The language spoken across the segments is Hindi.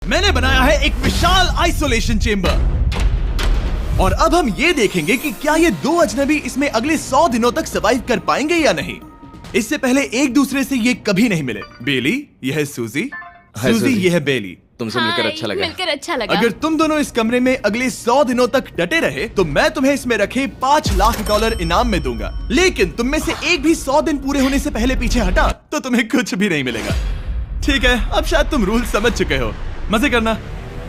मैंने बनाया है एक विशाल आइसोलेशन चेंबर और अब हम ये देखेंगे कि क्या ये दो अजनबी इसमें अगले 100 दिनों तक सर्वाइव कर पाएंगे या नहीं। इससे पहले एक दूसरे से ये कभी नहीं मिले। बेली, यह है सूजी, सूजी ये है बेली। तुमसे मिलकर अच्छा लगा। मिलकर अच्छा लगा। अगर तुम दोनों इस कमरे में अगले 100 दिनों तक डटे रहे तो मैं तुम्हें इसमें रखे $5 लाख इनाम में दूंगा। लेकिन तुम में से एक भी 100 दिन पूरे होने से पहले पीछे हटा तो तुम्हें कुछ भी नहीं मिलेगा। ठीक है, अब शायद तुम रूल समझ चुके हो। मजे करना।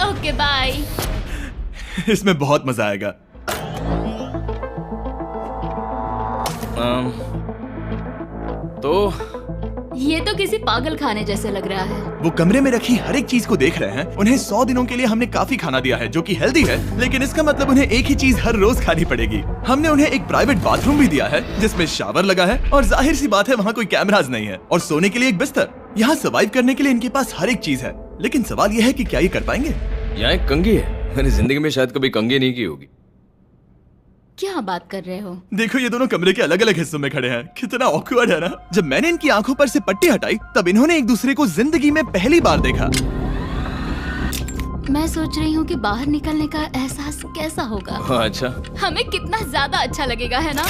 Okay bye. इसमें बहुत मजा आएगा। तो ये तो किसी पागल खाने जैसे लग रहा है। वो कमरे में रखी हर एक चीज को देख रहे हैं। उन्हें 100 दिनों के लिए हमने काफी खाना दिया है जो कि हेल्दी है, लेकिन इसका मतलब उन्हें एक ही चीज हर रोज खानी पड़ेगी। हमने उन्हें एक प्राइवेट बाथरूम भी दिया है जिसमें शावर लगा है और जाहिर सी बात है वहाँ कोई कैमराज नहीं है, और सोने के लिए एक बिस्तर। यहाँ सर्वाइव करने के लिए इनके पास हर एक चीज है, लेकिन सवाल यह है कि क्या ये कर पाएंगे। यहाँ एक कंघी है। मैंने जिंदगी में शायद कभी कंघी नहीं की होगी। क्या बात कर रहे हो? देखो ये दोनों कमरे के अलग अलग हिस्सों में खड़े हैं। कितना ऑकवर्ड है ना। जब मैंने इनकी आंखों पर से पट्टी हटाई तब इन्होंने एक दूसरे को जिंदगी में पहली बार देखा। मैं सोच रही हूँ कि बाहर निकलने का एहसास कैसा होगा। अच्छा, हमें कितना ज्यादा अच्छा लगेगा, है ना?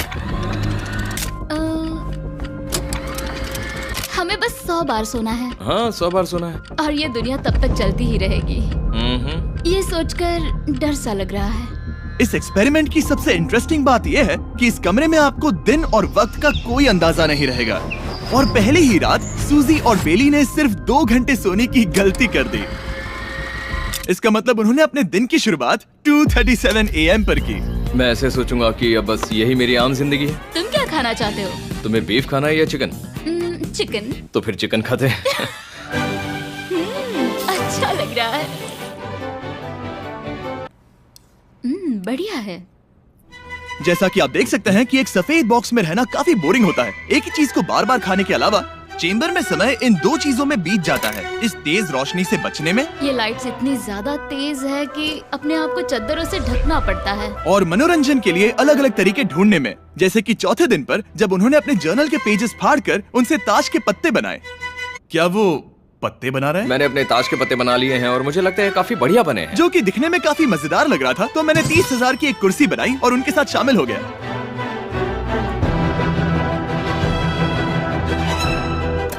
हमें बस 100 बार सोना है। हाँ 100 बार सोना है। और ये दुनिया तब तक चलती ही रहेगी। ये सोचकर डर सा लग रहा है। इस एक्सपेरिमेंट की सबसे इंटरेस्टिंग बात यह है कि इस कमरे में आपको दिन और वक्त का कोई अंदाजा नहीं रहेगा। और पहले ही रात सूजी और बेली ने सिर्फ 2 घंटे सोने की गलती कर दी। इसका मतलब उन्होंने अपने दिन की शुरुआत 2:37 AM पर की। मैं ऐसे सोचूंगा कि अब बस यही मेरी आम जिंदगी है। तुम क्या खाना चाहते हो? तुम्हें बीफ खाना है या चिकन? चिकन। तो फिर चिकन खाते हैं। अच्छा लग रहा है। बढ़िया है। जैसा कि आप देख सकते हैं कि एक सफेद बॉक्स में रहना काफी बोरिंग होता है। एक ही चीज को बार बार खाने के अलावा चेंबर में समय इन 2 चीजों में बीत जाता है, इस तेज रोशनी से बचने में। ये लाइट्स इतनी ज्यादा तेज है कि अपने आप को चादरों से ढकना पड़ता है। और मनोरंजन के लिए अलग अलग तरीके ढूंढने में, जैसे कि चौथे दिन पर जब उन्होंने अपने जर्नल के पेजेस फाड़कर उनसे ताश के पत्ते बनाए। क्या वो पत्ते बना रहे हैं? मैंने अपने ताश के पत्ते बना लिए हैं और मुझे लगता है काफी बढ़िया बने हैं। जो कि दिखने में काफी मजेदार लग रहा था, तो मैंने 30,000 की एक कुर्सी बनाई और उनके साथ शामिल हो गया।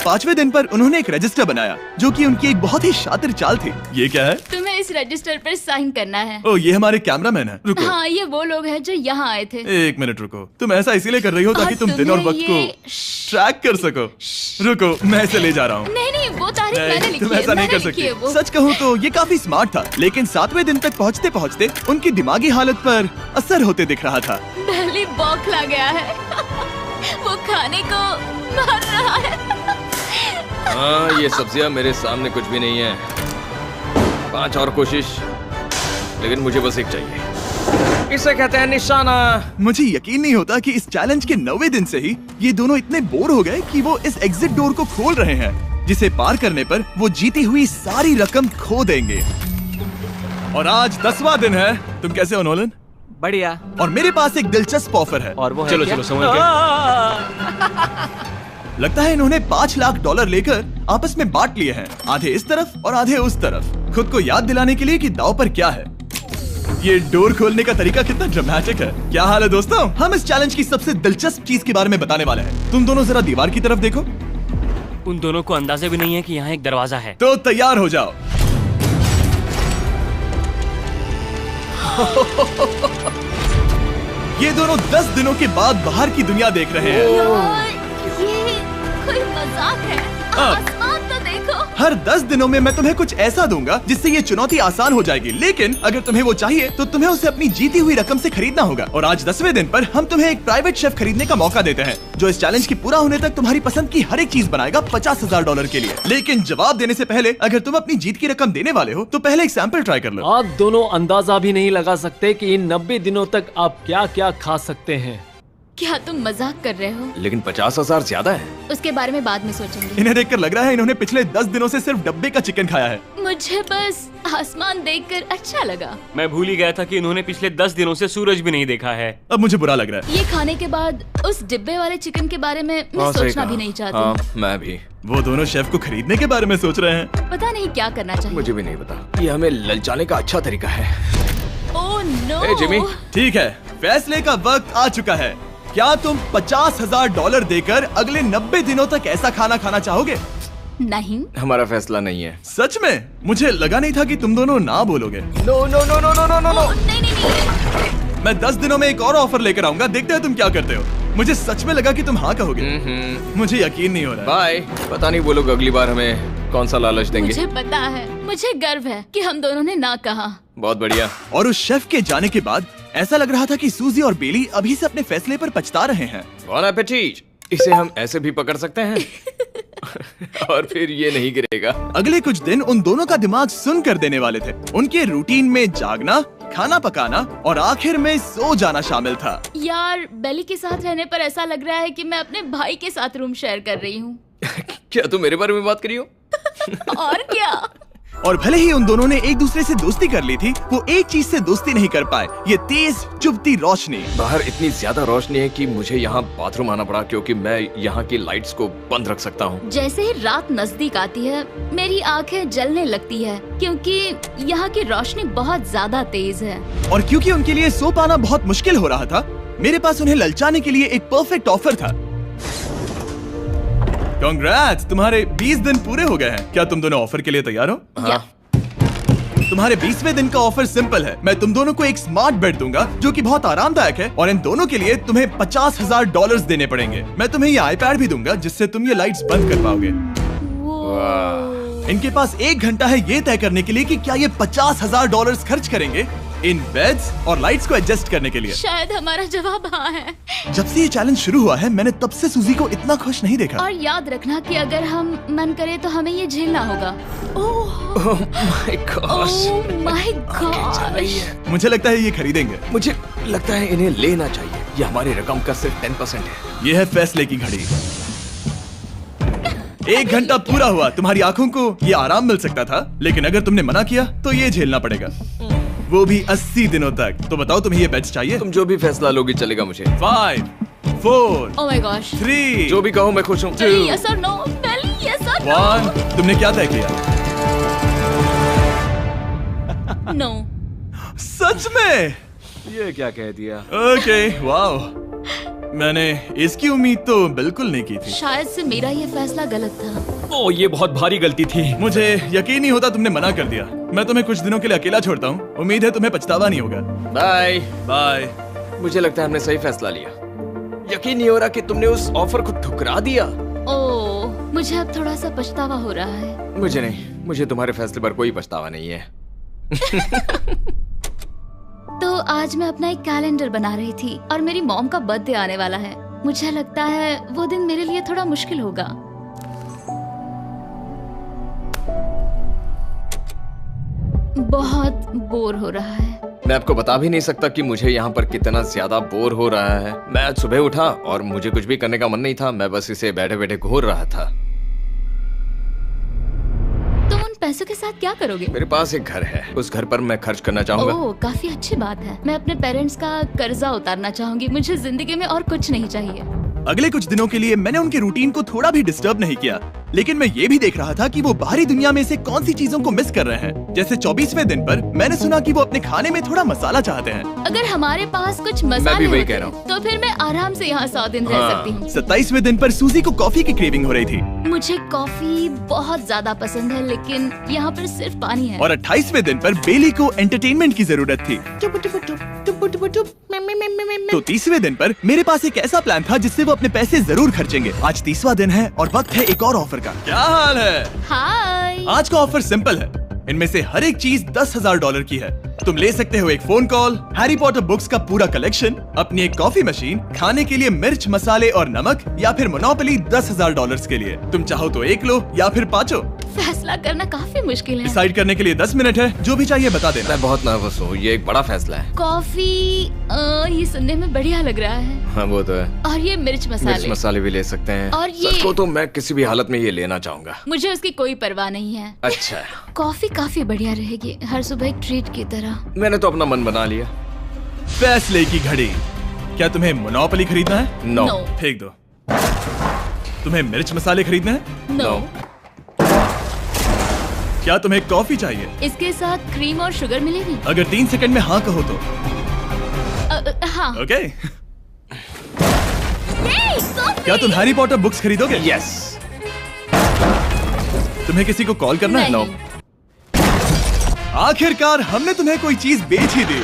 पांचवें दिन पर उन्होंने एक रजिस्टर बनाया जो कि उनकी एक बहुत ही शातिर चाल थी। ये क्या है? तुम्हें इस रजिस्टर पर साइन करना है। ओ, ये हमारे कैमरामैन है। रुको। हाँ, ये वो लोग हैं जो यहाँ आए थे। 1 मिनट रुको। तुम ऐसा इसीलिए कर रही हो ताकि तुम दिन और वक्त को ट्रैक कर सको। रुको, मैं इसे ले जा रहा हूँ। नहीं, वो तारीख मैंने लिखी तुम है। ऐसा नहीं कर सकती। सच कहूँ तो ये काफी स्मार्ट था, लेकिन 7वें दिन तक पहुँचते पहुँचते उनकी दिमागी हालत पर असर होते दिख रहा था। पहली बौखला गया है। वो खाने को मार रहा है। हाँ, ये सब्जियां मेरे सामने कुछ भी नहीं है। 5 और कोशिश, लेकिन मुझे बस एक चाहिए। इसे कहते हैं निशाना। मुझे यकीन नहीं होता कि इस चैलेंज के 9वें दिन से ही ये दोनों इतने बोर हो गए कि वो इस एग्जिट डोर को खोल रहे हैं, जिसे पार करने पर वो जीती हुई सारी रकम खो देंगे। और आज 10वां दिन है। तुम कैसे हो नोलन? बढ़िया। और मेरे पास एक दिलचस्प ऑफर है। और वो है चलो क्या? चलो समझ गए। लगता है इन्होंने $5 लाख लेकर आपस में बांट लिए हैं, आधे इस तरफ और आधे उस तरफ, खुद को याद दिलाने के लिए कि दांव पर क्या है। ये डोर खोलने का तरीका कितना ड्रामेटिक है। क्या हाल है दोस्तों? हम इस चैलेंज की सबसे दिलचस्प चीज के बारे में बताने वाले हैं। तुम दोनों जरा दीवार की तरफ देखो। उन दोनों को अंदाजा भी नहीं है कि यहाँ एक दरवाजा है। तो तैयार हो जाओ। ये दोनों 10 दिनों के बाद बाहर की दुनिया देख रहे हैं। यार, ये कोई मजाक है। आसमान तो देखो। हर 10 दिनों में मैं तुम्हें कुछ ऐसा दूंगा जिससे ये चुनौती आसान हो जाएगी, लेकिन अगर तुम्हें वो चाहिए तो तुम्हें उसे अपनी जीती हुई रकम से खरीदना होगा। और आज 10वें दिन पर हम तुम्हें एक प्राइवेट शेफ खरीदने का मौका देते हैं जो इस चैलेंज की पूरा होने तक तुम्हारी पसंद की हर एक चीज बनाएगा $50,000 के लिए। लेकिन जवाब देने से पहले अगर तुम अपनी जीत की रकम देने वाले हो तो पहले एक सैंपल ट्राई कर लो। आप दोनों अंदाजा भी नहीं लगा सकते कि इन 90 दिनों तक आप क्या क्या खा सकते हैं। क्या तुम मजाक कर रहे हो? लेकिन 50,000 ज्यादा है। उसके बारे में बाद में सोचेंगे। इन्हें देखकर लग रहा है इन्होंने पिछले 10 दिनों से सिर्फ डब्बे का चिकन खाया है। मुझे बस आसमान देखकर अच्छा लगा। मैं भूल ही गया था कि इन्होंने पिछले 10 दिनों से सूरज भी नहीं देखा है। अब मुझे बुरा लग रहा है। ये खाने के बाद उस डिब्बे वाले चिकन के बारे में मैं सही सोचना कहा। भी नहीं चाहती। हाँ, मैं भी। वो दोनों शेफ को खरीदने के बारे में सोच रहे हैं। पता नहीं क्या करना चाहिए। मुझे भी नहीं पता। ये हमें ललचाने का अच्छा तरीका है। Oh no. ए, जिमी। ठीक है, फैसले का वक्त आ चुका है। क्या तुम $50,000 देकर अगले 90 दिनों तक ऐसा खाना खाना चाहोगे? नहीं। हमारा फैसला नहीं है। सच में? मुझे लगा नहीं था कि तुम दोनों ना बोलोगे। No no no no no no no no. नहीं नहीं नहीं। मैं 10 दिनों में एक और ऑफर लेकर आऊंगा, देखते हैं तुम क्या करते हो। मुझे सच में लगा कि तुम हाँ कहोगे। मुझे यकीन नहीं हो रहा। बाय। पता नहीं वो लोग अगली बार हमें कौन सा लालच देंगे। मुझे पता है, मुझे गर्व है कि हम दोनों ने ना कहा। बहुत बढ़िया। और उस शेफ के जाने के बाद ऐसा लग रहा था कि सूजी और बेली अभी से अपने फैसले पर पछता रहे हैं। बॉन एपेटीट। इसे हम ऐसे भी पकड़ सकते हैं और फिर ये नहीं गिरेगा। अगले कुछ दिन उन दोनों का दिमाग सुन कर देने वाले थे। उनके रूटीन में जागना, खाना पकाना और आखिर में सो जाना शामिल था। यार, बेली के साथ रहने पर ऐसा लग रहा है कि मैं अपने भाई के साथ रूम शेयर कर रही हूँ। क्या तुम मेरे बारे में बात करी हो? और क्या। और भले ही उन दोनों ने एक दूसरे से दोस्ती कर ली थी, वो एक चीज से दोस्ती नहीं कर पाए, ये तेज चुभती रोशनी। बाहर इतनी ज्यादा रोशनी है कि मुझे यहाँ बाथरूम आना पड़ा क्योंकि मैं यहाँ की लाइट्स को बंद रख सकता हूँ। जैसे ही रात नजदीक आती है मेरी आंखें जलने लगती है क्योंकि यहाँ की रोशनी बहुत ज्यादा तेज है। और क्योंकि उनके लिए सो पाना बहुत मुश्किल हो रहा था, मेरे पास उन्हें ललचाने के लिए एक परफेक्ट ऑफर था। कांग्रेट्स, तुम्हारे 20 दिन पूरे हो गए हैं। क्या तुम दोनों ऑफर के लिए तैयार हो? हाँ। तुम्हारे 20वें दिन का ऑफर सिंपल है। मैं तुम दोनों को एक स्मार्ट बेड दूंगा जो कि बहुत आरामदायक है, और इन दोनों के लिए तुम्हें $50,000 देने पड़ेंगे। मैं तुम्हें ये आईपैड भी दूंगा जिससे तुम ये लाइट्स बंद कर पाओगे। इनके पास 1 घंटा है ये तय करने के लिए कि क्या ये $50,000 खर्च करेंगे इन बेड्स और लाइट्स को एडजस्ट करने के लिए। शायद हमारा जवाब हाँ है। जब से ये चैलेंज शुरू हुआ है, मैंने तब से सूजी को इतना खुश नहीं देखा। और याद रखना कि अगर हम मन करे तो हमें ये झेलना होगा। Oh my gosh. Oh my gosh. मुझे लगता है ये खरीदेंगे। मुझे लगता है इन्हें लेना चाहिए। ये हमारी रकम का सिर्फ 10% है। ये है फैसले की घड़ी। 1 घंटा पूरा हुआ, तुम्हारी आंखों को ये आराम मिल सकता था, लेकिन अगर तुमने मना किया तो ये झेलना पड़ेगा, वो भी 80 दिनों तक। तो बताओ, तुम्हें ये बेड्स चाहिए? तुम जो भी फैसला लोगी चलेगा मुझे। 5, 4, ओह माय गॉश। 3, जो भी कहो मैं खुश हूँ। यस और नो। बेली, यस और 1। तुमने क्या तय किया? नो। सच में? ये क्या कह दिया? Okay, wow. मैंने इसकी उम्मीद तो बिल्कुल नहीं की थी। शायद से मेरा ये फैसला गलत था। ओह, ये बहुत भारी गलती थी। मुझे यकीन नहीं होता तुमने मना कर दिया। मैं तुम्हें कुछ दिनों के लिए अकेला छोड़ता हूँ। उम्मीद है तुम्हें पछतावा नहीं होगा। Bye bye. मुझे लगता है हमने सही फैसला लिया। यकीन नहीं हो रहा कि तुमने उस ऑफर को ठुकरा दिया। ओह, मुझे अब थोड़ा सा पछतावा हो रहा है। मुझे नहीं, मुझे तुम्हारे फैसले पर कोई पछतावा नहीं है। तो आज मैं अपना एक कैलेंडर बना रही थी और मेरी मॉम का बर्थडे आने वाला है। मुझे लगता है वो दिन मेरे लिए थोड़ा मुश्किल होगा। बहुत बोर हो रहा है। मैं आपको बता भी नहीं सकता कि मुझे यहाँ पर कितना ज्यादा बोर हो रहा है। मैं आज सुबह उठा और मुझे कुछ भी करने का मन नहीं था। मैं बस इसे बैठे बैठे घूर रहा था। तुम उन पैसों के साथ क्या करोगे? मेरे पास एक घर है, उस घर पर मैं खर्च करना चाहूंगा। ओह, काफी अच्छी बात है। मैं अपने पेरेंट्स का कर्जा उतारना चाहूंगी। मुझे जिंदगी में और कुछ नहीं चाहिए। अगले कुछ दिनों के लिए मैंने उनके रूटीन को थोड़ा भी डिस्टर्ब नहीं किया, लेकिन मैं ये भी देख रहा था कि वो बाहरी दुनिया में से कौन सी चीजों को मिस कर रहे हैं। जैसे 24वें दिन पर मैंने सुना कि वो अपने खाने में थोड़ा मसाला चाहते हैं। अगर हमारे पास कुछ मसाले वही होते कह रहा हूँ। तो फिर मैं आराम से यहाँ 100 दिन रह सकती हूँ। 27वें दिन पर सूजी को कॉफी की क्रेविंग हो रही थी। मुझे कॉफी बहुत ज्यादा पसंद है, लेकिन यहाँ पर सिर्फ पानी है। और 28वें दिन पर बेली को एंटरटेनमेंट की जरूरत थी। तो 30वें दिन पर मेरे पास एक ऐसा प्लान था जिससे वो अपने पैसे जरूर खर्चेंगे। आज 30वां दिन है और वक्त है एक और ऑफर का। क्या हाल है? हाय। आज का ऑफर सिंपल है। इनमें से हर एक चीज $10,000 की है। तुम ले सकते हो एक phone call, Harry Potter books का पूरा कलेक्शन, अपनी एक कॉफी मशीन, खाने के लिए मिर्च, मसाले और नमक, या फिर मोनोपोली $10,000 के लिए। तुम चाहो तो 1 लो या फिर 5। फैसला करना काफी मुश्किल है। डिसाइड करने के लिए 10 मिनट है, जो भी चाहिए बता देना। मैं बहुत नर्वस हूँ, ये एक बड़ा फैसला है। कॉफी ये सुनने में बढ़िया लग रहा है। हाँ वो तो है। और ये मिर्च मसाले भी ले सकते हैं। और ये सच को तो मैं किसी भी हालत में ये लेना चाहूंगा। मुझे उसकी कोई परवाह नहीं है। अच्छा, कॉफी काफी बढ़िया रहेगी, हर सुबह एक ट्रीट की तरह। मैंने तो अपना मन बना लिया। फैसले की घड़ी। क्या तुम्हें मोनोपोली खरीदना है? नो। फेंक दो। तुम्हें मिर्च मसाले खरीदना है? नो। क्या तुम्हें कॉफी चाहिए? इसके साथ क्रीम और शुगर मिलेगी? अगर 3 सेकंड में हाँ कहो तो। हाँ। ओके। कॉफी। क्या तुम हैरी पॉटर बुक्स खरीदोगे? यस। तुम्हें किसी को कॉल करना है? नहीं। आखिरकार हमने तुम्हें कोई चीज बेच ही दी।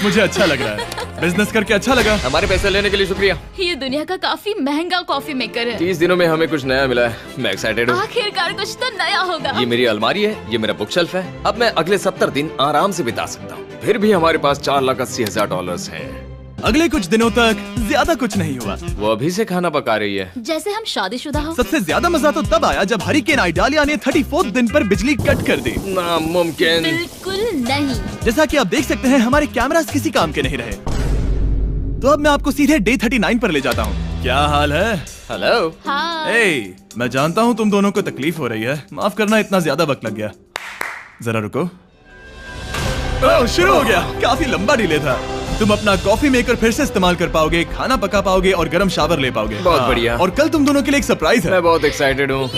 मुझे अच्छा लग रहा है, बिजनेस करके अच्छा लगा। हमारे पैसे लेने के लिए शुक्रिया। ये दुनिया का काफी महंगा कॉफी मेकर है। 30 दिनों में हमें कुछ नया मिला है, मैं एक्साइटेड हूँ। आखिरकार कुछ तो नया होगा। ये मेरी अलमारी है, ये मेरा बुक शेल्फ है। अब मैं अगले 70 दिन आराम से बिता सकता हूँ। फिर भी हमारे पास $4,80,000 हैं। अगले कुछ दिनों तक ज्यादा कुछ नहीं हुआ। वो अभी से खाना पका रही है। जैसे हम शादीशुदा हो। सबसे ज्यादा मजा तो तब आया जब हरिकेन आइडालिया ने 34 दिन पर बिजली कट कर दी। नामुमकिन। बिल्कुल नहीं। जैसा कि आप देख सकते हैं हमारे कैमरास किसी काम के नहीं रहे। तो अब मैं आपको सीधे डे 39 पर ले जाता हूँ। क्या हाल है? हेलो। हाँ। मैं जानता हूँ तुम दोनों को तकलीफ हो रही है, माफ करना इतना ज्यादा वक्त लग गया। जरा रुको। ओह, शुरू हो गया। काफी लंबा डिले था। तुम अपना कॉफी मेकर फिर से इस्तेमाल कर पाओगे, खाना पका पाओगे और गर्म शावर ले पाओगे। बहुत बढ़िया। और कल तुम दोनों के लिए एक सरप्राइज है। मैं बहुत एक्साइटेड हूँ।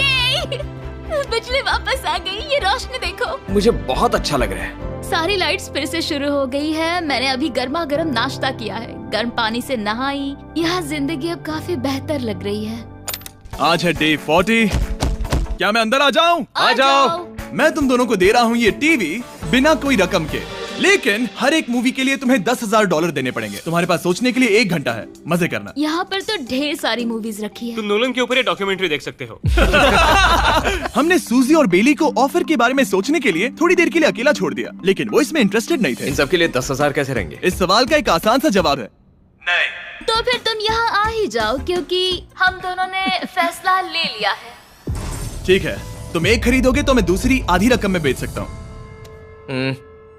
बिजली वापस आ गई। ये रोशनी देखो। मुझे बहुत अच्छा लग रहा है। सारी लाइट्स फिर से शुरू हो गई है। मैंने अभी गर्मा गर्म नाश्ता किया है, गर्म पानी से नहाई। यहाँ जिंदगी अब काफी बेहतर लग रही है। आज है डे 40। क्या मैं अंदर आ जाऊं? आ जाओ। मैं तुम दोनों को दे रहा हूँ ये टीवी बिना कोई रकम के, लेकिन हर एक मूवी के लिए तुम्हें $10,000 देने पड़ेंगे। तुम्हारे पास सोचने के लिए 1 घंटा है, मजे करना। यहाँ पर तो ढेर सारी मूवीज रखी है। तुम नोलन के ऊपर ये डॉक्यूमेंट्री देख सकते हो। हमने सूजी और बेली को ऑफर के बारे में सोचने के लिए थोड़ी देर के लिए अकेला छोड़ दिया, लेकिन वो इसमें इंटरेस्टेड नहीं थे। इन सब के लिए 10,000 कैसे रहेंगे? इस सवाल का एक आसान सा जवाब है नहीं। तो फिर तुम यहाँ आ ही जाओ, क्योंकि हम दोनों ने फैसला ले लिया है। ठीक है, तुम एक खरीदोगे तो मैं दूसरी आधी रकम में बेच सकता हूँ।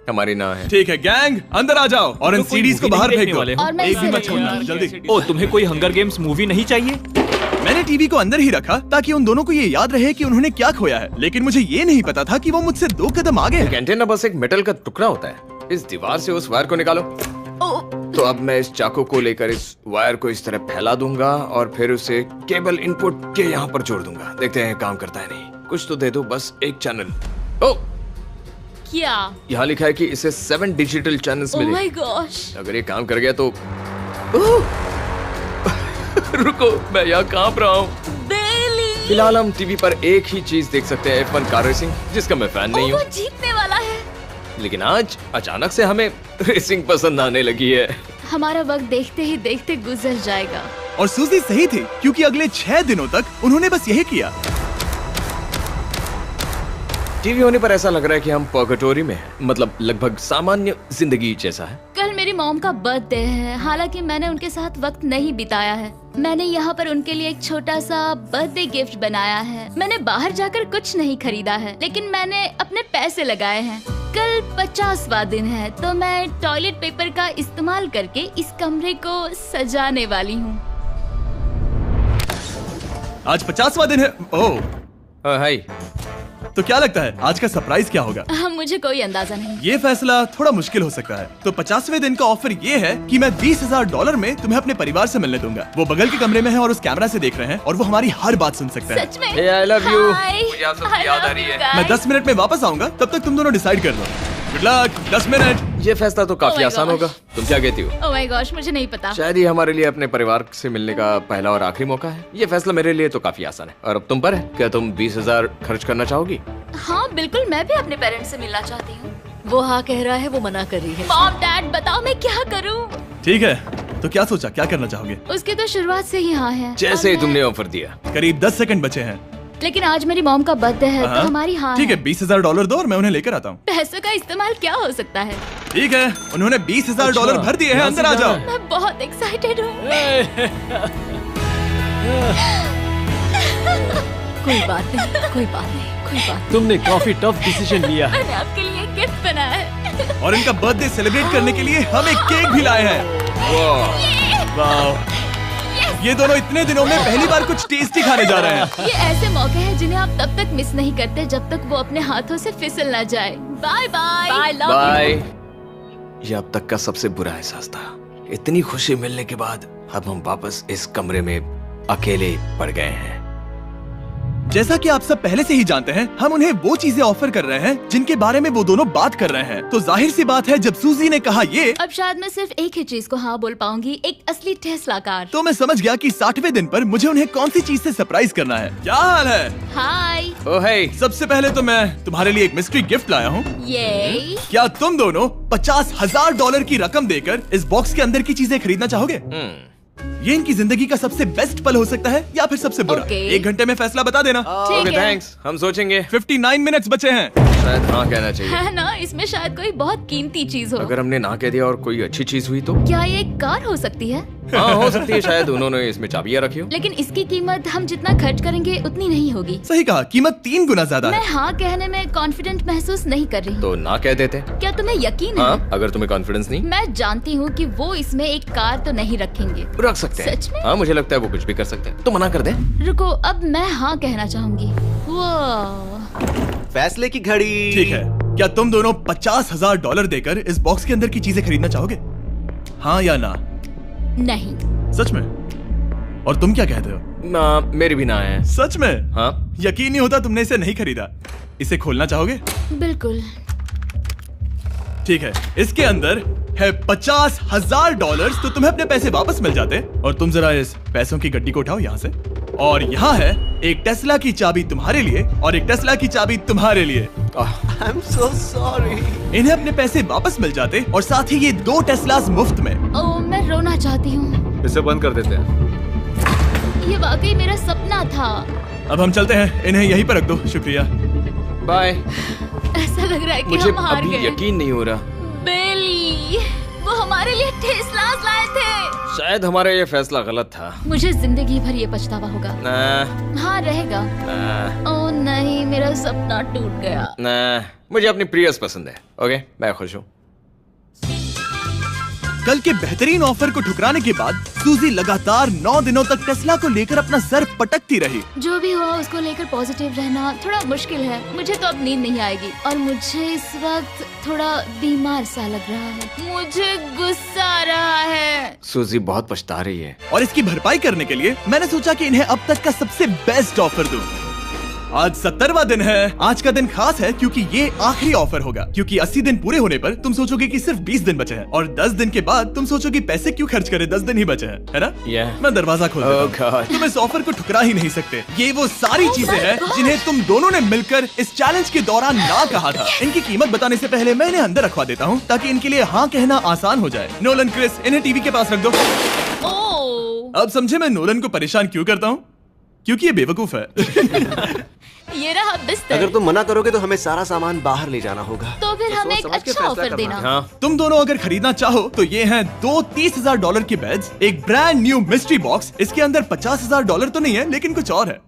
हमारी ना है। ठीक है गैंग, अंदर आ जाओ और इन तो कोई सीडीज को movie बाहर नहीं फेंक देखने दो। वाले हो? और मैं एक भी इसे मत छोड़ना, रखूंगी। जल्दी। ओ, तुम्हें कोई हंगर गेम्स मूवी नहीं चाहिए? मैंने टीवी को अंदर ही रखा ताकि उन दोनों को ये याद रहे कि उन्होंने क्या खोया है, लेकिन मुझे ये नहीं पता था कि वो मुझसे 2 कदम आगे एक है। एंटेना बस एक मेटल का टुकड़ा होता है। इस दीवार से उस वायर को निकालो। तो अब मैं इस चाकू को लेकर इस वायर को इस तरह फैला दूंगा और फिर उसे केबल इनपुट के यहाँ पर जोड़ दूंगा। देखते हैं काम करता है नहीं। कुछ तो दे दो, बस एक चैनल। ओ, क्या? यहाँ लिखा है कि इसे 7 डिजिटल चैनल्स ओह मिले। My gosh. अगर ये काम कर गया तो रुको, मैं यहाँ कांप रहा हूँ। बेली। फिलहाल हम टीवी पर एक ही चीज देख सकते हैं, F1 कार रेसिंग, जिसका मैं फैन नहीं वो हूँ। जीतने वाला है। लेकिन आज अचानक से हमें रेसिंग पसंद आने लगी है। हमारा वक्त देखते ही देखते गुजर जाएगा। और सूजी सही थी, क्योंकि अगले 6 दिनों तक उन्होंने बस यही किया। टीवी होने पर ऐसा लग रहा है कि हम पर्गेटोरी में हैं, मतलब लगभग सामान्य जिंदगी जैसा है। कल मेरी मॉम का बर्थडे है, हालांकि मैंने उनके साथ वक्त नहीं बिताया है। मैंने यहाँ पर उनके लिए एक छोटा सा बर्थडे गिफ्ट बनाया है। मैंने बाहर जाकर कुछ नहीं खरीदा है, लेकिन मैंने अपने पैसे लगाए हैं। कल 50वां दिन है, तो मैं टॉयलेट पेपर का इस्तेमाल करके इस कमरे को सजाने वाली हूँ। आज 50वां दिन है। ओह, हाय। तो क्या लगता है आज का सरप्राइज क्या होगा? मुझे कोई अंदाजा नहीं। ये फैसला थोड़ा मुश्किल हो सकता है। तो 50वें दिन का ऑफर ये है कि मैं $20,000 में तुम्हें अपने परिवार से मिलने दूंगा। वो बगल के कमरे में है और उस कैमरा से देख रहे हैं और वो हमारी हर बात सुन सकते हैं। सच में? Hey, I love you. Hi. मुझे आप सबकी I याद आ love रही you है। guys. मैं 10 मिनट में वापस आऊंगा, तब तक तुम दोनों डिसाइड कर लो। Good luck. 10 मिनट। ये फैसला तो काफी Oh my आसान gosh. होगा। तुम क्या कहती हो? ओह माय गॉश, मुझे नहीं पता। शायद ये हमारे लिए अपने परिवार से मिलने का पहला और आखिरी मौका है। ये फैसला मेरे लिए तो काफी आसान है। और अब तुम पर है, क्या तुम 20,000 खर्च करना चाहोगी? हाँ बिल्कुल, मैं भी अपने पेरेंट्स से मिलना चाहती हूँ। वो हाँ कह रहा है, वो मना कर रही है। मॉम डैड बताओ मैं क्या करूँ? ठीक है, तो क्या सोचा, क्या करना चाहोगे? उसके तो शुरुआत से ही हाँ है। जैसे ही और तुमने ऑफर दिया। करीब 10 सेकंड बचे हैं। लेकिन आज मेरी मॉम का बर्थडे है, हाँ। तो हमारी हाँ ठीक है, $20,000 दो और मैं उन्हें लेकर आता हूँ। पैसों का इस्तेमाल क्या हो सकता है? ठीक है, उन्होंने $20,000 भर दिए हैं। अंदर आ जाओ। मैं बहुत एक्साइटेड हूँ। कोई बात नहीं, कोई बात नहीं, कोई कोई बात तुमने काफी टफ डिसीजन लिया है। मैंने आपके लिए गिफ्ट बनाया है। और इनका बर्थडे सेलिब्रेट करने के लिए हम एक केक भी लाए हैं। वाह, ये दोनों इतने दिनों में पहली बार कुछ टेस्टी खाने जा रहे हैं। ये ऐसे मौके हैं जिन्हें आप तब तक मिस नहीं करते जब तक वो अपने हाथों से फिसल ना जाए। Bye bye. Bye love bye. ये अब तक का सबसे बुरा एहसास था। इतनी खुशी मिलने के बाद अब हम वापस इस कमरे में अकेले पड़ गए हैं। जैसा कि आप सब पहले से ही जानते हैं, हम उन्हें वो चीजें ऑफर कर रहे हैं जिनके बारे में वो दोनों बात कर रहे हैं। तो जाहिर सी बात है, जब सूजी ने कहा ये, अब शायद मैं सिर्फ एक ही चीज को हाँ बोल पाऊंगी, एक असली टेस्ला कार। तो मैं समझ गया कि 60वें दिन पर मुझे उन्हें कौन सी चीज से सरप्राइज करना है। क्या हाल है? हाय। ओ हे, सबसे पहले तो मैं तुम्हारे लिए एक मिस्ट्री गिफ्ट लाया हूँ। ये क्या तुम दोनों $50,000 की रकम देकर इस बॉक्स के अंदर की चीजें खरीदना चाहोगे? ये इनकी जिंदगी का सबसे बेस्ट पल हो सकता है या फिर सबसे बुरा। Okay. 1 घंटे में फैसला बता देना। ठीक ओके है। थैंक्स, हम सोचेंगे। 59 मिनट्स बचे हैं। शायद हाँ कहना चाहिए। है ना, इसमें शायद कोई बहुत कीमती चीज हो। अगर हमने ना कह दिया और कोई अच्छी चीज हुई तो? क्या ये एक कार हो सकती है? हाँ हो सकती है, शायद उन्होंने इसमें चाबियां रखी हो। लेकिन इसकी कीमत हम जितना खर्च करेंगे उतनी नहीं होगी। सही कहा, कीमत 3 गुना ज्यादा मैं है। हाँ कहने में कॉन्फिडेंट महसूस नहीं कर रही। तो ना कह देते। क्या तुम्हें यकीन है? हाँ, अगर तुम्हें कॉन्फिडेंस नहीं, मैं जानती हूँ कि वो इसमें एक कार तो नहीं रखेंगे। रख सकते हैं। सच में? हाँ मुझे लगता है वो कुछ भी कर सकते हैं। तो मना कर दे। रुको, अब मैं हाँ कहना चाहूंगी। वो फैसले की घड़ी। ठीक है, क्या तुम दोनों $50,000 देकर इस बॉक्स के अंदर की चीजें खरीदना चाहोगे? हाँ या ना? नहीं। सच में? और तुम क्या कहते हो? ना, मेरी भी ना है। सच में? हाँ यकीन नहीं होता तुमने इसे नहीं खरीदा। इसे खोलना चाहोगे? बिल्कुल। ठीक है, इसके अंदर है $50,000, तो तुम्हें अपने पैसे वापस मिल जाते। और तुम जरा इस पैसों की गड्डी को उठाओ यहाँ से। और यहाँ है एक टेस्ला की चाबी तुम्हारे लिए और एक टेस्ला की चाबी तुम्हारे लिए। I am so sorry. इन्हें अपने पैसे वापस मिल जाते और साथ ही ये 2 टेस्लास मुफ्त में। ओह, मैं रोना चाहती हूँ। इसे बंद कर देते हैं। ये वाकई मेरा सपना था। अब हम चलते हैं, इन्हें यहीं पर रख दो। शुक्रिया। बाय। ऐसा लग रहा है कि मुझे हम हार अभी गए। यकीन नहीं हो रहा। बेली, वो हमारे लिए टेस्लास लाए थे। शायद हमारा ये फैसला गलत था। मुझे जिंदगी भर ये पछतावा होगा। ना, हाँ रहेगा। ना, ओह नहीं, मेरा सपना टूट गया। ना, मुझे अपनी प्रियस पसंद है। ओके, मैं खुश हूँ। कल के बेहतरीन ऑफर को ठुकराने के बाद सूजी लगातार 9 दिनों तक टेस्ला को लेकर अपना सर पटकती रही। जो भी हुआ उसको लेकर पॉजिटिव रहना थोड़ा मुश्किल है। मुझे तो अब नींद नहीं आएगी और मुझे इस वक्त थोड़ा बीमार सा लग रहा है। मुझे गुस्सा आ रहा है। सूजी बहुत पछता रही है। और इसकी भरपाई करने के लिए मैंने सोचा कि इन्हें अब तक का सबसे बेस्ट ऑफर दूं। आज 70वां दिन है। आज का दिन खास है क्योंकि ये आखिरी ऑफर होगा। क्योंकि 80 दिन पूरे होने पर तुम सोचोगे कि सिर्फ 20 दिन बचे हैं और 10 दिन के बाद तुम सोचोगे पैसे क्यों खर्च करें, 10 दिन ही बचे हैं, है ना? Yeah. मैं दरवाजा खोल देता हूं। Oh God. तुम इस ऑफर को ठुकरा ही नहीं सकते। ये वो सारी चीजें हैं जिन्हें तुम दोनों ने मिलकर इस चैलेंज के दौरान ना कहा था। इनकी कीमत बताने से पहले मैं इन्हें अंदर रखवा देता हूँ ताकि इनके लिए हाँ कहना आसान हो जाए। नोलन, क्रिस, इन्हें टीवी के पास रख दो। ओह, अब समझे मैं नोलन को परेशान क्यों करता हूँ? क्योंकि ये बेवकूफ है। ये रहा बिस्तर। अगर तुम मना करोगे तो हमें सारा सामान बाहर ले जाना होगा। तो फिर हमें एक समझ के अच्छा फैसला ऑफर करना देना। हाँ, तुम दोनों अगर खरीदना चाहो तो ये हैं 2 $30,000 के बेड्स, एक ब्रांड न्यू मिस्ट्री बॉक्स। इसके अंदर $50,000 तो नहीं है लेकिन कुछ और है।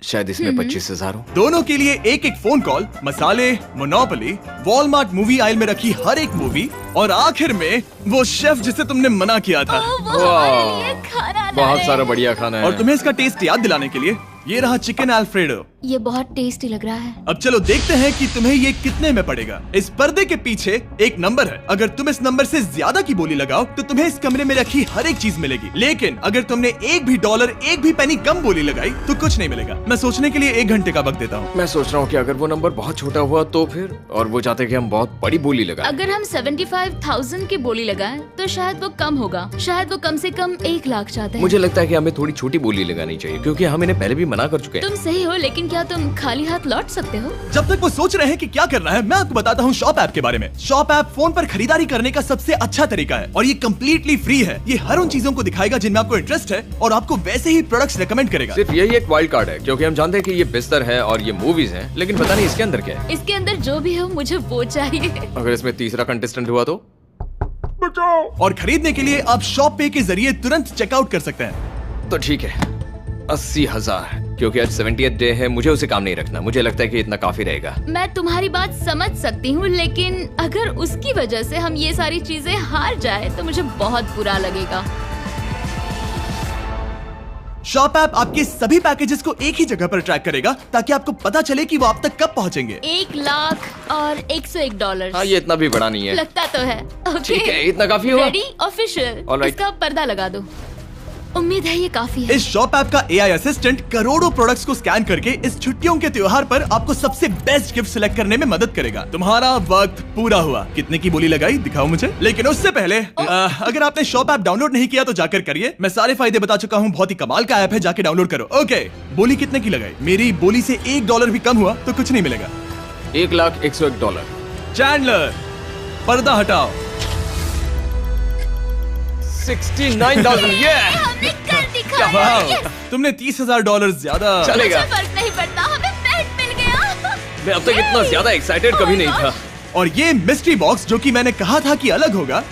शायद इसमें 25,000 हो। दोनों के लिए एक एक फोन कॉल, मसाले, मोनोपोली, वॉलमार्ट मूवी आइल में रखी हर एक मूवी और आखिर में वो शेफ जिसे तुमने मना किया था। ओह, वो हमारे लिए खाना ला बहुत रहे सारा हैं। बढ़िया खाना है। और तुम्हें इसका टेस्ट याद दिलाने के लिए ये रहा चिकन अल्फ्रेडो। ये बहुत टेस्टी लग रहा है। अब चलो देखते हैं कि तुम्हें ये कितने में पड़ेगा। इस पर्दे के पीछे एक नंबर है। अगर तुम इस नंबर से ज्यादा की बोली लगाओ तो तुम्हें इस कमरे में रखी हर एक चीज मिलेगी। लेकिन अगर तुमने एक भी डॉलर, एक भी पेनी कम बोली लगाई तो कुछ नहीं मिलेगा। मैं सोचने के लिए 1 घंटे का वक्त देता हूँ। मैं सोच रहा हूँ कि अगर वो नंबर बहुत छोटा हुआ तो फिर, और वो चाहते कि हम बहुत बड़ी बोली लगाएं। अगर हम 75,000 की बोली लगाएं तो शायद वो कम होगा। शायद वो कम से कम 1 लाख चाहते हैं। मुझे लगता है कि हमें थोड़ी छोटी बोली लगानी चाहिए क्योंकि हम इन्हें पहले भी मना कर चुके हैं। तुम सही हो, लेकिन क्या तुम खाली हाथ लौट सकते हो? जब तक वो सोच रहे हैं कि क्या करना है, मैं आपको बताता हूँ शॉप ऐप के बारे में। शॉप ऐप फोन पर खरीदारी करने का सबसे अच्छा तरीका है और ये कम्प्लीटली फ्री है। ये हर उन चीजों को दिखाएगा जिनमें आपको इंटरेस्ट है और आपको वैसे ही प्रोडक्ट्स रेकमेंड करेगा। सिर्फ यही एक वाइल्ड कार्ड है क्योंकि हम जानते हैं कि ये बिस्तर है और ये मूवीज हैं, लेकिन पता नहीं इसके अंदर क्या है। इसके अंदर जो भी हो मुझे वो चाहिए। अगर इसमें तीसरा कंटेस्टेंट हुआ तो? और खरीदने के लिए आप शॉप पे के जरिए तुरंत चेकआउट कर सकते हैं। ठीक है। 80,000, क्योंकि आज 70th डे है, मुझे उसे काम नहीं रखना। मुझे लगता है कि इतना काफी रहेगा। मैं तुम्हारी बात समझ सकती हूँ, लेकिन अगर उसकी वजह से हम ये सारी चीजें हार जाए तो मुझे बहुत बुरा लगेगा। शॉप ऐप आपके सभी पैकेजेस को एक ही जगह पर ट्रैक करेगा ताकि आपको पता चले कि वो आप तक कब पहुंचेंगे। 1 लाख और $101। हाँ, ये इतना भी बड़ा नहीं है। लगता तो है। ओके, ठीक है, इतना काफी होगा। Ready, official. Alright. इसका पर्दा लगा दो। उम्मीद है ये काफी है। इस शॉप ऐप का AI असिस्टेंट करोड़ों प्रोडक्ट्स को स्कैन करके इस छुट्टियों के त्योहार पर आपको सबसे बेस्ट गिफ्ट सिलेक्ट करने में मदद करेगा। तुम्हारा वक्त पूरा हुआ। कितने की बोली लगाई दिखाओ मुझे। लेकिन उससे पहले अगर आपने शॉप ऐप डाउनलोड नहीं किया तो जाकर करिए। मैं सारे फायदे बता चुका हूँ। बहुत ही कमाल का ऐप है, जाके डाउनलोड करो। ओके, बोली कितने की लगाई? मेरी बोली से $1 भी कम हुआ तो कुछ नहीं मिलेगा। $1,01,001। चैंडलर, पर्दा हटाओ। 69,000। हमने कर दिखाया। वाह, तुमने $30,000 ज्यादा। चलेगा। मुझे फर्क नहीं पड़ता, हमें बेड मिल गया। मैं अब तक इतना ज्यादा एक्साइटेड कभी नहीं था। और ये मिस्ट्री बॉक्स जो कि मैंने कहा था कि अलग होगा,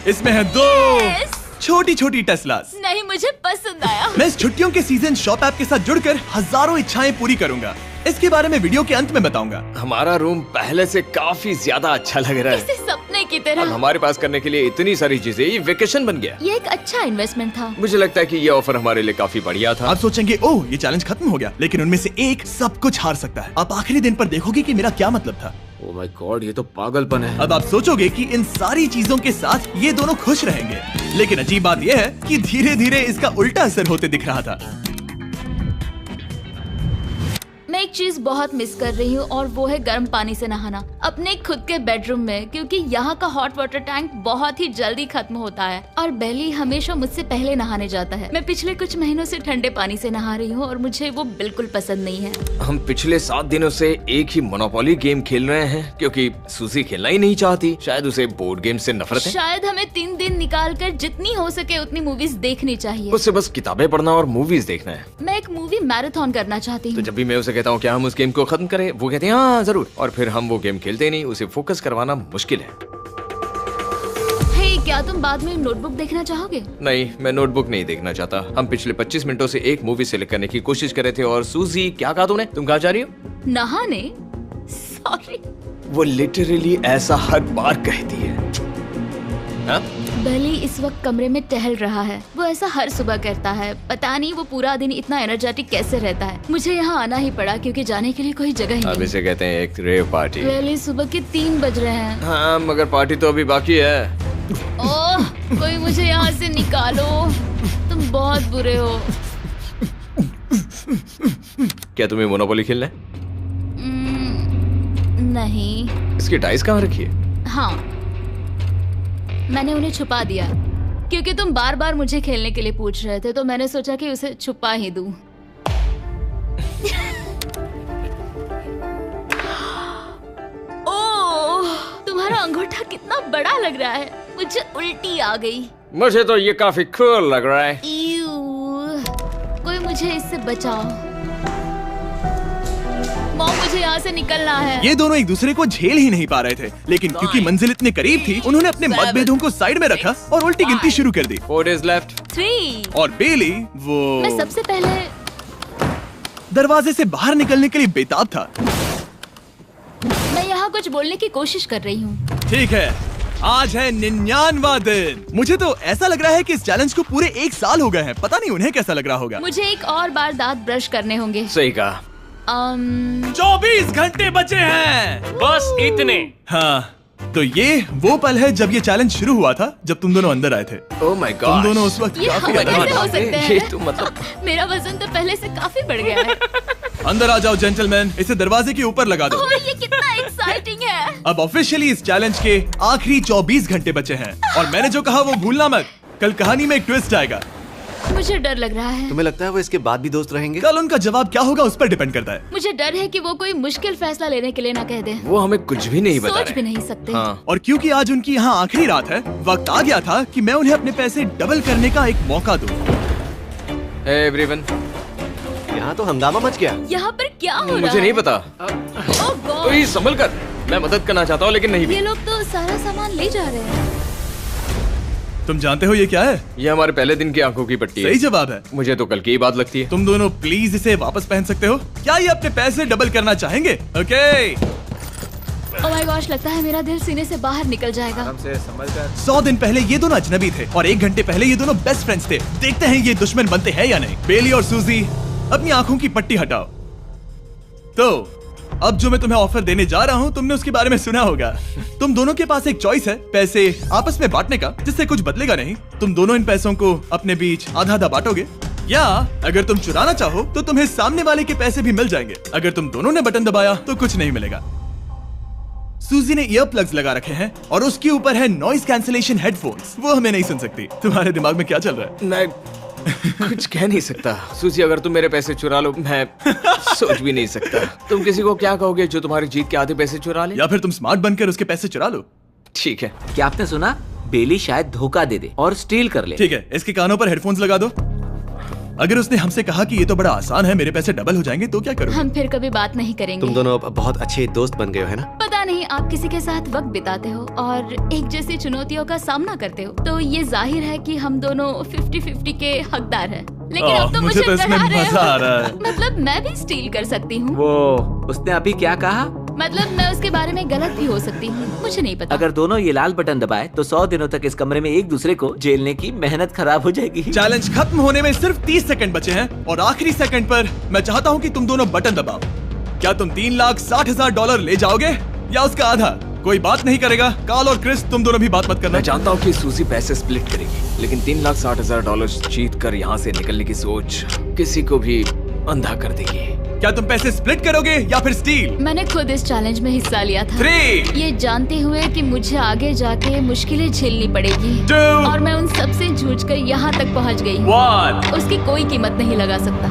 इसमें है 2 Yes. छोटी छोटी टेस्लास। नहीं, मुझे पसंद आया। मैं इस छुट्टियों के सीजन शॉप ऐप के साथ जुड़कर हजारों इच्छाएं पूरी करूंगा। इसके बारे में वीडियो के अंत में बताऊंगा। हमारा रूम पहले से काफी ज्यादा अच्छा लग रहा इसे है। सपने की अब तरह। हमारे पास करने के लिए इतनी सारी चीजें, ये वेकेशन बन गया। ये एक अच्छा इन्वेस्टमेंट था। मुझे लगता है कि ये ऑफर हमारे लिए काफी बढ़िया था। आप सोचेंगे ओह ये चैलेंज खत्म हो गया, लेकिन उनमें से एक सब कुछ हार सकता है। आप आखिरी दिन पर देखोगे कि मेरा क्या मतलब था। ओह माय गॉड, ये तो पागलपन है। अब आप सोचोगे कि इन सारी चीजों के साथ ये दोनों खुश रहेंगे, लेकिन अजीब बात यह है कि धीरे धीरे इसका उल्टा असर होते दिख रहा था। मैं एक चीज बहुत मिस कर रही हूँ और वो है गर्म पानी से नहाना अपने खुद के बेडरूम में, क्योंकि यहाँ का हॉट वाटर टैंक बहुत ही जल्दी खत्म होता है और बेली हमेशा मुझसे पहले नहाने जाता है। मैं पिछले कुछ महीनों से ठंडे पानी से नहा रही हूँ और मुझे वो बिल्कुल पसंद नहीं है। हम पिछले 7 दिनों से एक ही मोनोपोली गेम खेल रहे हैं, क्योंकि सूजी खेलना ही नहीं चाहती। शायद उसे बोर्ड गेम से नफरत है। शायद हमें 3 दिन निकाल कर जितनी हो सके उतनी मूवीज देखनी चाहिए। उससे बस किताबें पढ़ना और मूवीज देखना है। मैं एक मूवी मैराथन करना चाहती तो हूँ। जब भी मैं उसे कहता हूँ क्या हम उस गेम को खत्म करें, वो कहते हैं हाँ जरूर, और फिर हम वो गेम खेलते ही नहीं। उसे फोकस करवाना मुश्किल है। हे, क्या तुम बाद में नोटबुक देखना चाहोगे? नहीं, मैं नोटबुक नहीं देखना चाहता। हम पिछले 25 मिनटों से एक मूवी सिलेक्ट करने की कोशिश कर रहे थे। और सूजी, क्या कहा तूने? तुम कहाँ जा रही हो? नहाने? सॉरी। वो लिटरली ऐसा हर बार कहती है। हाँ? बेली इस वक्त कमरे में टहल रहा है। वो ऐसा हर सुबह करता है। पता नहीं वो पूरा दिन इतना एनर्जेटिक कैसे रहता है। मुझे यहाँ आना ही पड़ा क्योंकि जाने के लिए कोई जगह ही अब नहीं। इसे कहते हैं एक रेव पार्टी। बेली, सुबह के 3 बज रहे हैं। हाँ, मगर पार्टी तो अभी बाकी है। ओह, कोई मुझे यहाँ से निकालो। तुम बहुत बुरे हो। क्या तुम्हें मोनोपोली खेलना है? नहीं। इसकी डाइस कहाँ रखी है? हाँ, मैंने उन्हें छुपा दिया क्योंकि तुम बार बार मुझे खेलने के लिए पूछ रहे थे, तो मैंने सोचा कि उसे छुपा ही दूं। ओह, तुम्हारा अंगूठा कितना बड़ा लग रहा है। मुझे उल्टी आ गई। मुझे तो ये काफी कूल लग रहा है। ईऊ, कोई मुझे इससे बचाओ। मॉम, मुझे यहाँ से निकलना है। ये दोनों एक दूसरे को झेल ही नहीं पा रहे थे, लेकिन क्योंकि मंजिल इतने करीब थी, उन्होंने अपने मतभेदों को साइड में रखा और उल्टी गिनती शुरू कर दी। 4 days left। 3। और बेली वो मैं सबसे पहले दरवाजे से बाहर निकलने के लिए बेताब था। मैं यहाँ कुछ बोलने की कोशिश कर रही हूँ। ठीक है, आज है 99वां दिन। मुझे तो ऐसा लग रहा है कि इस चैलेंज को पूरे 1 साल हो गए हैं। पता नहीं उन्हें कैसा लग रहा होगा। मुझे एक और बार दांत ब्रश करने होंगे। सही कहा। 24 घंटे बचे हैं। बस इतने। हाँ, तो ये वो पल है जब ये चैलेंज शुरू हुआ था, जब तुम दोनों अंदर आए थे। Oh my God. तुम दोनों उस वक्त ये काफी हम अलग कैसे हो थे। सकते ये हैं? तो मतलब मेरा वजन तो पहले से काफी बढ़ गया है। अंदर आ जाओ जेंटलमैन, इसे दरवाजे के ऊपर लगा दो। ओह, ये कितना एक्साइटिंग है। अब ऑफिशियली इस चैलेंज के आखिरी 24 घंटे बचे हैं, और मैंने जो कहा वो भूलना मत। कल कहानी में एक ट्विस्ट आएगा। मुझे डर लग रहा है। तुम्हें लगता है वो इसके बाद भी दोस्त रहेंगे? कल उनका जवाब क्या होगा उस पर डिपेंड करता है। मुझे डर है कि वो कोई मुश्किल फैसला लेने के लिए ना कह दे। वो हमें कुछ भी नहीं बता सोच रहे। भी नहीं सकते। हाँ। और क्योंकि आज उनकी यहाँ आखिरी रात है, वक्त आ गया था कि मैं उन्हें अपने पैसे डबल करने का एक मौका दूं। Hey everyone। यहाँ तो हंगामा मच गया। यहाँ पर क्या हो रहा है? मुझे नहीं पता। ओह गॉड, ओए, संभल कर। मैं मदद करना चाहता हूँ लेकिन नहीं भी। ये लोग तो सारा सामान ले जा रहे हैं। तुम जानते हो ये क्या है? ये हमारे पहले दिन की आंखों की पट्टी सही है। जवाब है। मुझे तो कल की ही बात लगती है। तुम दोनों प्लीज इसे वापस पहन सकते हो? क्या ये अपने पैसे डबल करना चाहेंगे? ओके। ओह माय गॉश, लगता है मेरा दिल सीने से बाहर निकल जाएगा। 100 दिन पहले ये दोनों अजनबी थे और 1 घंटे पहले ये दोनों बेस्ट फ्रेंड्स थे। देखते हैं ये दुश्मन बनते हैं या नहीं। बेली और सूजी, अपनी आंखों की पट्टी हटाओ। तो अब जो मैं तुम्हें ऑफर देने जा रहा हूँ, तुमने उसके बारे में सुना होगा। तुम दोनों के पास एक चॉइस है पैसे आपस में बांटने का, जिससे कुछ बदलेगा नहीं। तुम दोनों इन पैसों को अपने बीच आधा आधा बांटोगे, या अगर तुम चुराना चाहो तो तुम्हें सामने वाले के पैसे भी मिल जाएंगे। अगर तुम दोनों ने बटन दबाया तो कुछ नहीं मिलेगा। सूजी ने ईयर प्लग्स लगा रखे हैं और उसके ऊपर है नॉइस कैंसिलेशन हेडफोन्स। वो हमें नहीं सुन सकती। तुम्हारे दिमाग में क्या चल रहा है? मैं कुछ कह नहीं सकता। सूजी, अगर तुम मेरे पैसे चुरा लो, मैं सोच भी नहीं सकता। तुम किसी को क्या कहोगे जो तुम्हारी जीत के आधे पैसे चुरा ले? या फिर तुम स्मार्ट बनकर उसके पैसे चुरा लो। ठीक है। क्या आपने सुना? बेली शायद धोखा दे दे और स्टील कर ले। ठीक है, इसके कानों पर हेडफोन्स लगा दो। अगर उसने हमसे कहा कि ये तो बड़ा आसान है, मेरे पैसे डबल हो जाएंगे, तो क्या करोगे? हम फिर कभी बात नहीं करेंगे। तुम दोनों अब बहुत अच्छे दोस्त बन गए हो, है ना? पता नहीं, आप किसी के साथ वक्त बिताते हो और एक जैसी चुनौतियों का सामना करते हो, तो ये जाहिर है कि हम दोनों 50-50 के हकदार हैं। लेकिन अब तो मुझे तो इसमें डरा रहे मजा आ रहा हो। है। मतलब मैं भी स्टील कर सकती हूँ। वो उसने अभी क्या कहा? मतलब मैं उसके बारे में गलत भी हो सकती हूँ, मुझे नहीं पता। अगर दोनों ये लाल बटन दबाए तो 100 दिनों तक इस कमरे में एक दूसरे को झेलने की मेहनत खराब हो जाएगी। चैलेंज खत्म होने में सिर्फ 30 सेकंड बचे हैं और आखिरी सेकंड पर मैं चाहता हूँ कि तुम दोनों बटन दबाओ। क्या तुम $3,60,000 ले जाओगे या उसका आधा? कोई बात नहीं करेगा। कार्ल और क्रिस, तुम दोनों भी बात मत करना। मैं जानता हूँ कि सूजी पैसे स्प्लिट करेगी, लेकिन $3,60,000 जीत कर यहाँ से निकलने की सोच किसी को भी अंधा कर देगी। क्या तुम पैसे स्प्लिट करोगे या फिर स्टील? मैंने खुद इस चैलेंज में हिस्सा लिया था, 3, ये जानते हुए कि मुझे आगे जाके मुश्किलें झेलनी पड़ेगी 2, और मैं उन सब से जूझकर यहाँ तक पहुँच गई। 1। उसकी कोई कीमत नहीं लगा सकता।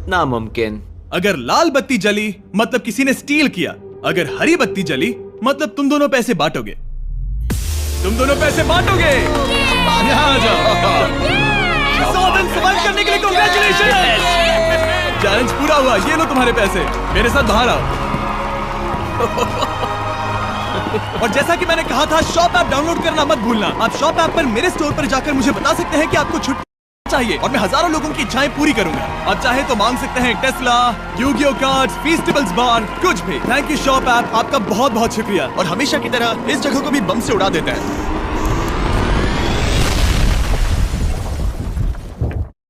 नामुमकिन। अगर लाल बत्ती जली मतलब किसी ने स्टील किया, अगर हरी बत्ती जली मतलब तुम दोनों पैसे बांटोगे। तुम दोनों पैसे बांटोगे। यहाँ आ जाओ। 100 दिन सर्वाइव करने के लिए कांग्रेचुलेशन। चैलेंज पूरा हुआ। ये लो तुम्हारे पैसे, मेरे साथ बाहर आओ। और जैसा कि मैंने कहा था, शॉप ऐप डाउनलोड करना मत भूलना। आप शॉप ऐप पर मेरे स्टोर पर जाकर मुझे बता सकते हैं कि आपको छुट्टी चाहिए और मैं हजारों लोगों की इच्छाएं पूरी करूंगा। आप चाहे तो मांग सकते हैं टेस्ला, यूगियो कार्ड्स, फेस्टिवल्स बार, कुछ भी। थैंक यू शॉप ऐप, आपका बहुत बहुत शुक्रिया। और हमेशा की तरह इस जगह को भी बम से उड़ा देता है।